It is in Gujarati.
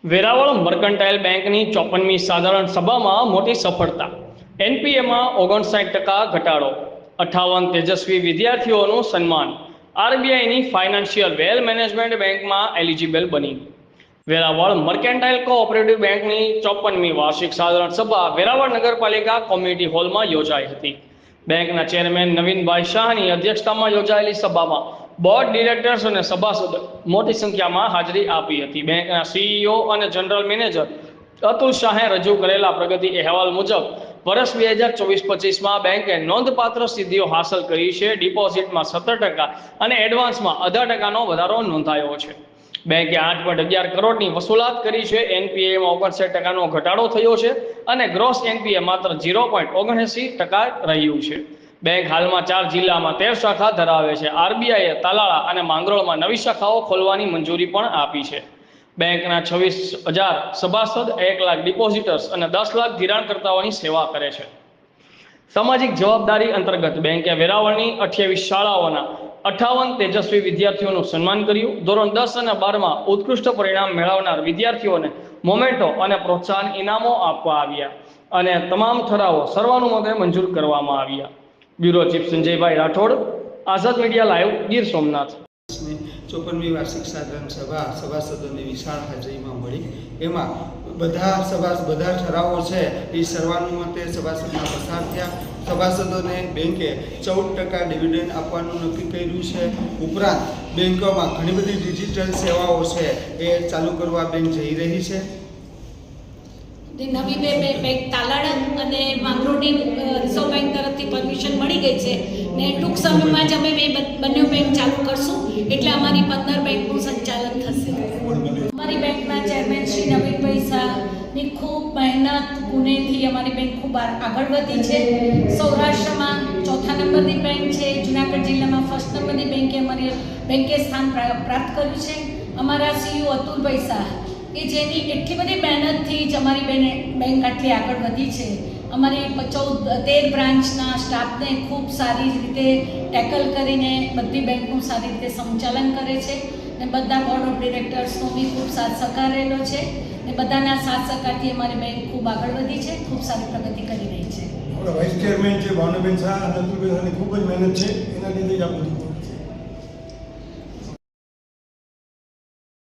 વેરાવળ મર્કન્ટાઇલ બેંકની 54મી સાધારણ સભામાં મોટી સફળતા. એનપીએમાં 59% ઘટાડો. 58 તેજસ્વી વિદ્યાર્થીઓનું સન્માન. આરબીઆઈની ફાઇનાન્શિયલ વેલ મેનેજમેન્ટ બેંકમાં એલિજિબલ બની. વેરાવળ મર્કેન્ટાઇલ કોઓપરેટિવ બેંકની 54મી વાર્ષિક સાધારણ સભા વેરાવળ નગરપાલિકા કોમ્યુનિટી હોલમાં યોજાઈ હતી. બેંકના ચેરમેન નવીનભાઈ શાહની અધ્યક્ષતામાં યોજાયેલી સભામાં બોર્ડ ડિરેક્ટર્સ અને સભાસદ મોટી સંખ્યામાં હાજરી આપી હતી. બેંકના સીઈઓ અને જનરલ મેનેજર અતુલ શાહે રજૂ કરેલા પ્રગતિ અહેવાલ મુજબ વર્ષ 2024-25માં બેંકે નોંધપાત્ર સિદ્ધિઓ હાંસલ કરી છે. ડિપોઝિટમાં 17% અને એડવાન્સમાં 18%નો વધારો નોંધાયો છે. બેંકે 8.11 કરોડની વસૂલાત કરી છે. એનપીએમાં 59%નો ઘટાડો થયો છે અને ગ્રોસ એનપીએ માત્ર 0.79% રહ્યું છે. બેંક હાલમાં 4 જિલ્લામાં 13 શાખા ધરાવે છે. આરબીઆઈએ તાલાળા અને માંગરોળમાં નવી શાખાઓ ખોલવાની મંજૂરી પણ આપી છે. બેંકના 26,000 સભાસદ, 1 લાખ ડિપોઝિટર્સ અને 10 લાખ ધિરાણકર્તાઓની સેવા કરે છે. સામાજિક જવાબદારી અંતર્ગત બેંકે વેરાવળની 28 શાળાઓના 58 તેજસ્વી વિદ્યાર્થીઓનું સન્માન કર્યું. ધોરણ 10 અને 12માં ઉત્કૃષ્ટ પરિણામ મેળવનાર વિદ્યાર્થીઓને મોમેન્ટો અને પ્રોત્સાહન ઇનામો આપવા આવ્યા અને તમામ ઠરાવો સર્વાનુમતે મંજૂર કરવામાં આવ્યા. બ્યુરો ચીફ સંજયભાઈ રાઠોડ, આઝાદ મીડિયા લાઈવ, ગીર સોમનાથ. 54મી વાર્ષિક સાધારણ સભા સભાસદોની વિશાળ હાજરીમાં મળી. એમાં બધા ઠરાવો છે એ સર્વાનુમતે સભાસદમાં પસાર થયા. સભાસદોને બેંકે 14% ડિવિડન્ડ આપવાનું નક્કી કર્યું છે. ઉપરાંત બેંકોમાં ઘણી બધી ડિજિટલ સેવાઓ છે એ ચાલુ કરવા બેંક જઈ રહી છે. નવી બેંક તાલાળા અને માંગરોળની રિઝર્વ બેંક તરફથી પરમિશન મળી ગઈ છે ને ટૂંક સમયમાં જ અમે બંને બેંક ચાલુ કરશું એટલે અમારી 15 બેંકનું સંચાલન થશે. અમારી બેંકના ચેરમેન શ્રી નવીનભાઈ શાહની ખૂબ મહેનત પુણેથી અમારી બેંક ખૂબ આગળ વધી છે. સૌરાષ્ટ્રમાં 4થા નંબરની બેંક છે. જુનાગઢ જિલ્લામાં 1st નંબરની અમારી બેંકે સ્થાન પ્રાપ્ત કર્યું છે. અમારા સીઈઓ અતુલભાઈ શાહ કે જેની એટલી બધી મહેનતથી જ અમારી બેંક આટલી આગળ વધી છે. અમારી 13 બ્રાન્ચના સ્ટાફને ખૂબ સારી રીતે ટેકલ કરીને બધી બેંકનું સારી રીતે સંચાલન કરે છે ને બધા બોર્ડ ઓફ ડિરેક્ટર્સનો બી ખૂબ સાથ સહકાર રહેલો છે ને બધાના સાથ સહકારથી અમારી બેંક ખૂબ આગળ વધી છે, ખૂબ સારી પ્રગતિ કરી રહી છે. વાઇસ ચેરમેન છે ભાવનાબેન શાહ અને અતુલભાઈ શાહની ખૂબ જ મહેનત છે, એના લીધે જ આ બધું